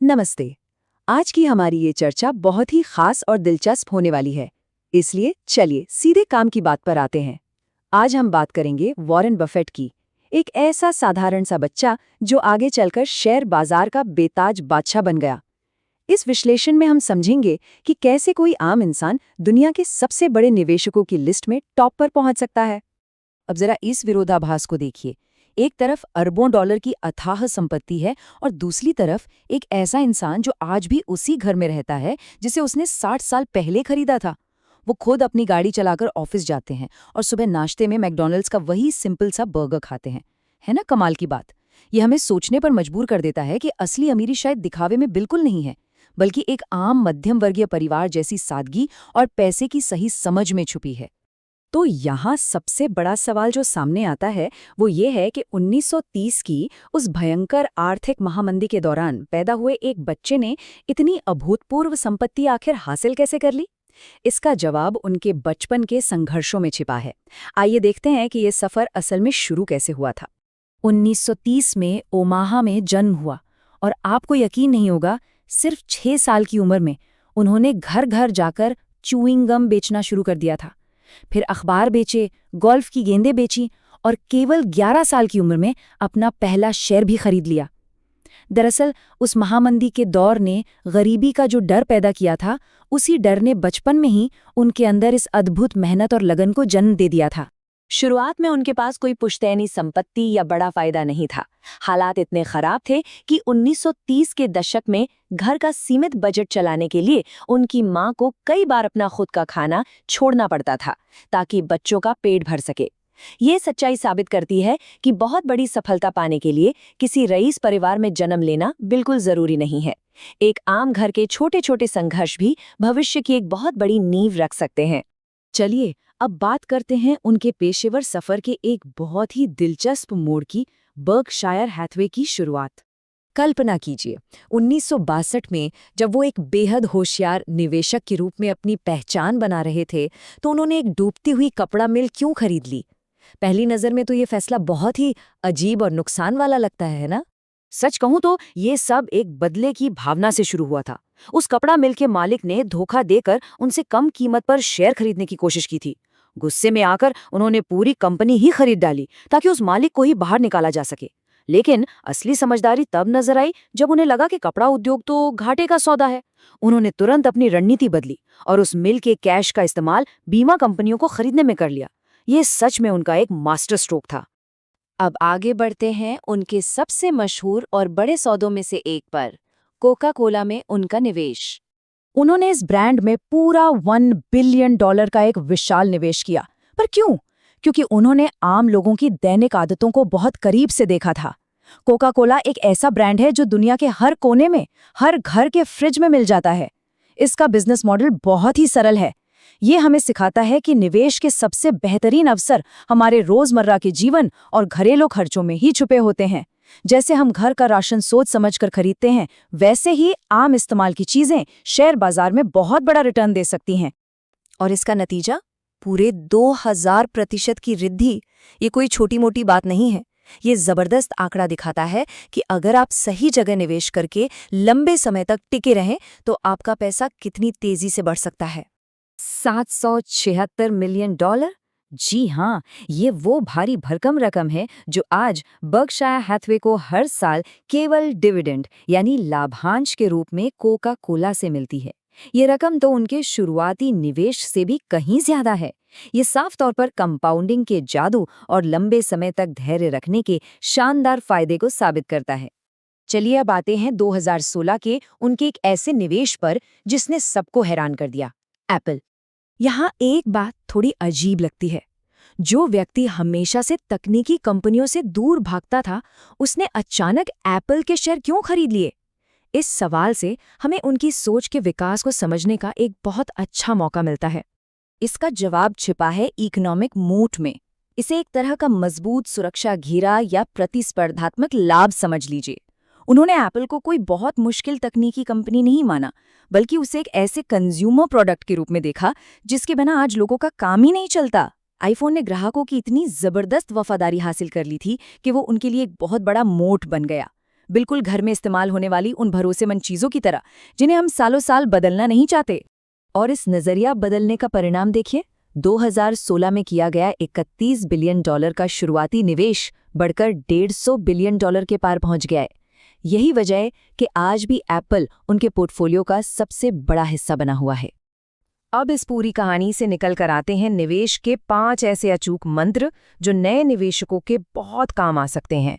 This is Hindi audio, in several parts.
नमस्ते। आज की हमारी ये चर्चा बहुत ही खास और दिलचस्प होने वाली है, इसलिए चलिए सीधे काम की बात पर आते हैं। आज हम बात करेंगे वॉरेन बफेट की, एक ऐसा साधारण सा बच्चा जो आगे चलकर शेयर बाजार का बेताज बादशाह बन गया। इस विश्लेषण में हम समझेंगे कि कैसे कोई आम इंसान दुनिया के सबसे बड़े निवेशकों की लिस्ट में टॉप पर पहुंच सकता है। अब जरा इस विरोधाभास को देखिए। एक तरफ अरबों डॉलर की अथाह संपत्ति है और दूसरी तरफ एक ऐसा इंसान जो आज भी उसी घर में रहता है जिसे उसने 60 साल पहले खरीदा था। वो खुद अपनी गाड़ी चलाकर ऑफिस जाते हैं और सुबह नाश्ते में मैकडॉनल्ड्स का वही सिंपल सा बर्गर खाते हैं। है ना कमाल की बात। ये हमें सोचने पर मजबूर कर देता है कि असली अमीरी शायद दिखावे में बिल्कुल नहीं है, बल्कि एक आम मध्यम वर्गीय परिवार जैसी सादगी और पैसे की सही समझ में छुपी है। तो यहाँ सबसे बड़ा सवाल जो सामने आता है वो ये है कि 1930 की उस भयंकर आर्थिक महामंदी के दौरान पैदा हुए एक बच्चे ने इतनी अभूतपूर्व संपत्ति आखिर हासिल कैसे कर ली। इसका जवाब उनके बचपन के संघर्षों में छिपा है। आइए देखते हैं कि ये सफर असल में शुरू कैसे हुआ था। 1930 में ओमाहा में जन्म हुआ और आपको यकीन नहीं होगा, सिर्फ 6 साल की उम्र में उन्होंने घर घर जाकर च्यूइंग गम बेचना शुरू कर दिया था। फिर अखबार बेचे, गोल्फ की गेंदें बेची और केवल 11 साल की उम्र में अपना पहला शेयर भी खरीद लिया। दरअसल उस महामंदी के दौर ने गरीबी का जो डर पैदा किया था, उसी डर ने बचपन में ही उनके अंदर इस अद्भुत मेहनत और लगन को जन्म दे दिया था। शुरुआत में उनके पास कोई पुश्तैनी संपत्ति या बड़ा फायदा नहीं था। हालात इतने खराब थे कि 1930 के दशक में घर का सीमित बजट चलाने के लिए उनकी मां को कई बार अपना खुद का खाना छोड़ना पड़ता था ताकि बच्चों का पेट भर सके। ये सच्चाई साबित करती है कि बहुत बड़ी सफलता पाने के लिए किसी रईस परिवार में जन्म लेना बिल्कुल जरूरी नहीं है। एक आम घर के छोटे छोटे संघर्ष भी भविष्य की एक बहुत बड़ी नींव रख सकते हैं। चलिए अब बात करते हैं उनके पेशेवर सफर के एक बहुत ही दिलचस्प मोड़ की, बर्कशायर हैथवे की शुरुआत। कल्पना कीजिए 1962 में जब वो एक बेहद होशियार निवेशक के रूप में अपनी पहचान बना रहे थे, तो उन्होंने एक डूबती हुई कपड़ा मिल क्यों खरीद ली। पहली नज़र में तो ये फैसला बहुत ही अजीब और नुकसान वाला लगता है ना। सच कहूं तो ये सब एक बदले की भावना से शुरू हुआ था। उस कपड़ा मिल के मालिक ने धोखा देकर उनसे कम कीमत पर शेयर खरीदने की कोशिश की थी। गुस्से में आकर उन्होंने पूरी कंपनी ही खरीद डाली ताकि उस मालिक को ही बाहर निकाला जा सके। लेकिन असली समझदारी तब नजर आई जब उन्हें लगा कि कपड़ा उद्योग तो घाटे का सौदा है। उन्होंने तुरंत अपनी रणनीति बदली और उस मिल के कैश का इस्तेमाल बीमा कंपनियों को खरीदने में कर लिया। ये सच में उनका एक मास्टर स्ट्रोक था। अब आगे बढ़ते हैं उनके सबसे मशहूर और बड़े सौदों में से एक पर, कोका कोला में उनका निवेश। उन्होंने इस ब्रांड में पूरा $1 बिलियन का एक विशाल निवेश किया। पर क्यों? क्योंकि उन्होंने आम लोगों की दैनिक आदतों को बहुत करीब से देखा था। कोका कोला एक ऐसा ब्रांड है जो दुनिया के हर कोने में, हर घर के फ्रिज में मिल जाता है। इसका बिजनेस मॉडल बहुत ही सरल है। ये हमें सिखाता है कि निवेश के सबसे बेहतरीन अवसर हमारे रोजमर्रा के जीवन और घरेलू खर्चों में ही छुपे होते हैं। जैसे हम घर का राशन सोच समझकर खरीदते हैं, वैसे ही आम इस्तेमाल की चीजें शेयर बाजार में बहुत बड़ा रिटर्न दे सकती हैं। और इसका नतीजा पूरे 2000% की वृद्धि। ये कोई छोटी मोटी बात नहीं है। ये जबरदस्त आंकड़ा दिखाता है कि अगर आप सही जगह निवेश करके लंबे समय तक टिके रहें तो आपका पैसा कितनी तेजी से बढ़ सकता है। $776 मिलियन। जी हाँ, ये वो भारी भरकम रकम है जो आज बर्कशायर हैथवे को हर साल केवल डिविडेंड यानी लाभांश के रूप में कोका कोला से मिलती है। ये रकम तो उनके शुरुआती निवेश से भी कहीं ज्यादा है। ये साफ तौर पर कंपाउंडिंग के जादू और लंबे समय तक धैर्य रखने के शानदार फायदे को साबित करता है। चलिए अब आते हैं 2016 के उनके एक ऐसे निवेश पर जिसने सबको हैरान कर दिया, एप्पल। यहाँ एक बात थोड़ी अजीब लगती है। जो व्यक्ति हमेशा से तकनीकी कंपनियों से दूर भागता था, उसने अचानक एप्पल के शेयर क्यों खरीद लिए? इस सवाल से हमें उनकी सोच के विकास को समझने का एक बहुत अच्छा मौका मिलता है। इसका जवाब छिपा है इकोनॉमिक मूट में। इसे एक तरह का मजबूत सुरक्षा घेरा या प्रतिस्पर्धात्मक लाभ समझ लीजिए। उन्होंने एप्पल को कोई बहुत मुश्किल तकनीकी कंपनी नहीं माना, बल्कि उसे एक ऐसे कंज्यूमर प्रोडक्ट के रूप में देखा जिसके बिना आज लोगों का काम ही नहीं चलता। आईफोन ने ग्राहकों की इतनी जबरदस्त वफादारी हासिल कर ली थी कि वो उनके लिए एक बहुत बड़ा मोट बन गया। बिल्कुल घर में इस्तेमाल होने वाली उन भरोसेमंद चीजों की तरह जिन्हें हम सालों साल बदलना नहीं चाहते। और इस नजरिया बदलने का परिणाम देखिए, 2016 में किया गया $31 बिलियन का शुरुआती निवेश बढ़कर $150 बिलियन के पार पहुंच गया है। यही वजह है कि आज भी एप्पल उनके पोर्टफोलियो का सबसे बड़ा हिस्सा बना हुआ है। अब इस पूरी कहानी से निकल कर आते हैं निवेश के 5 ऐसे अचूक मंत्र जो नए निवेशकों के बहुत काम आ सकते हैं।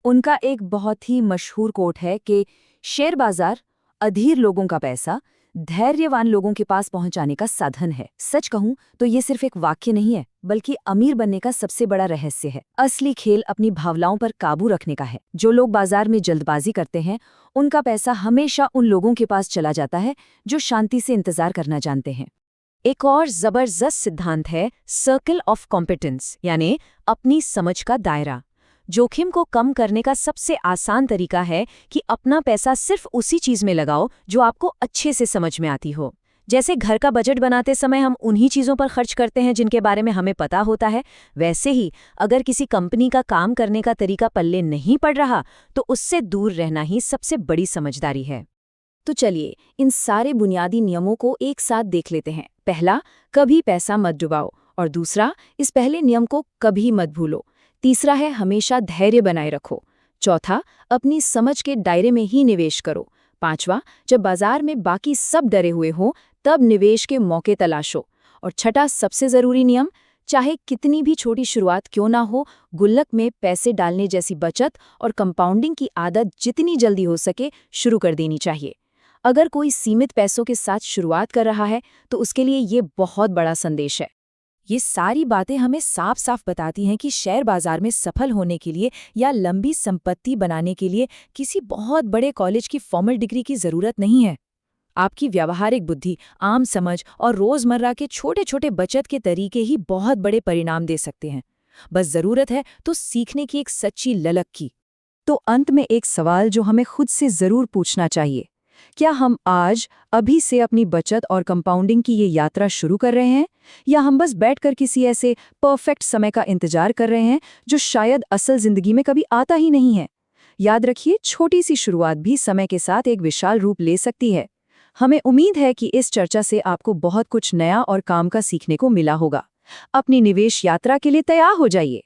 उनका एक बहुत ही मशहूर कोट है कि शेयर बाजार अधीर लोगों का पैसा धैर्यवान लोगों के पास पहुंचाने का साधन है। सच कहूं तो ये सिर्फ एक वाक्य नहीं है, बल्कि अमीर बनने का सबसे बड़ा रहस्य है। असली खेल अपनी भावनाओं पर काबू रखने का है। जो लोग बाजार में जल्दबाजी करते हैं, उनका पैसा हमेशा उन लोगों के पास चला जाता है जो शांति से इंतजार करना जानते हैं। एक और जबरदस्त सिद्धांत है सर्कल ऑफ कॉम्पिटेंस, यानी अपनी समझ का दायरा। जोखिम को कम करने का सबसे आसान तरीका है कि अपना पैसा सिर्फ उसी चीज में लगाओ जो आपको अच्छे से समझ में आती हो। जैसे घर का बजट बनाते समय हम उन्हीं चीजों पर खर्च करते हैं जिनके बारे में हमें पता होता है, वैसे ही अगर किसी कंपनी का काम करने का तरीका पल्ले नहीं पड़ रहा तो उससे दूर रहना ही सबसे बड़ी समझदारी है। तो चलिए इन सारे बुनियादी नियमों को एक साथ देख लेते हैं। पहला, कभी पैसा मत डुबाओ, और दूसरा, इस पहले नियम को कभी मत भूलो। तीसरा है हमेशा धैर्य बनाए रखो। चौथा, अपनी समझ के दायरे में ही निवेश करो। पांचवा, जब बाजार में बाकी सब डरे हुए हों तब निवेश के मौके तलाशो। और छठा सबसे जरूरी नियम, चाहे कितनी भी छोटी शुरुआत क्यों ना हो, गुल्लक में पैसे डालने जैसी बचत और कंपाउंडिंग की आदत जितनी जल्दी हो सके शुरू कर देनी चाहिए। अगर कोई सीमित पैसों के साथ शुरुआत कर रहा है तो उसके लिए ये बहुत बड़ा संदेश है। ये सारी बातें हमें साफ साफ बताती हैं कि शेयर बाजार में सफल होने के लिए या लंबी संपत्ति बनाने के लिए किसी बहुत बड़े कॉलेज की फॉर्मल डिग्री की जरूरत नहीं है। आपकी व्यावहारिक बुद्धि, आम समझ और रोजमर्रा के छोटे छोटे बचत के तरीके ही बहुत बड़े परिणाम दे सकते हैं। बस जरूरत है तो सीखने की एक सच्ची ललक की। तो अंत में एक सवाल जो हमें खुद से जरूर पूछना चाहिए, क्या हम आज अभी से अपनी बचत और कंपाउंडिंग की ये यात्रा शुरू कर रहे हैं, या हम बस बैठकर किसी ऐसे परफेक्ट समय का इंतजार कर रहे हैं जो शायद असल जिंदगी में कभी आता ही नहीं है। याद रखिए, छोटी सी शुरुआत भी समय के साथ एक विशाल रूप ले सकती है। हमें उम्मीद है कि इस चर्चा से आपको बहुत कुछ नया और काम का सीखने को मिला होगा। अपनी निवेश यात्रा के लिए तैयार हो जाइए।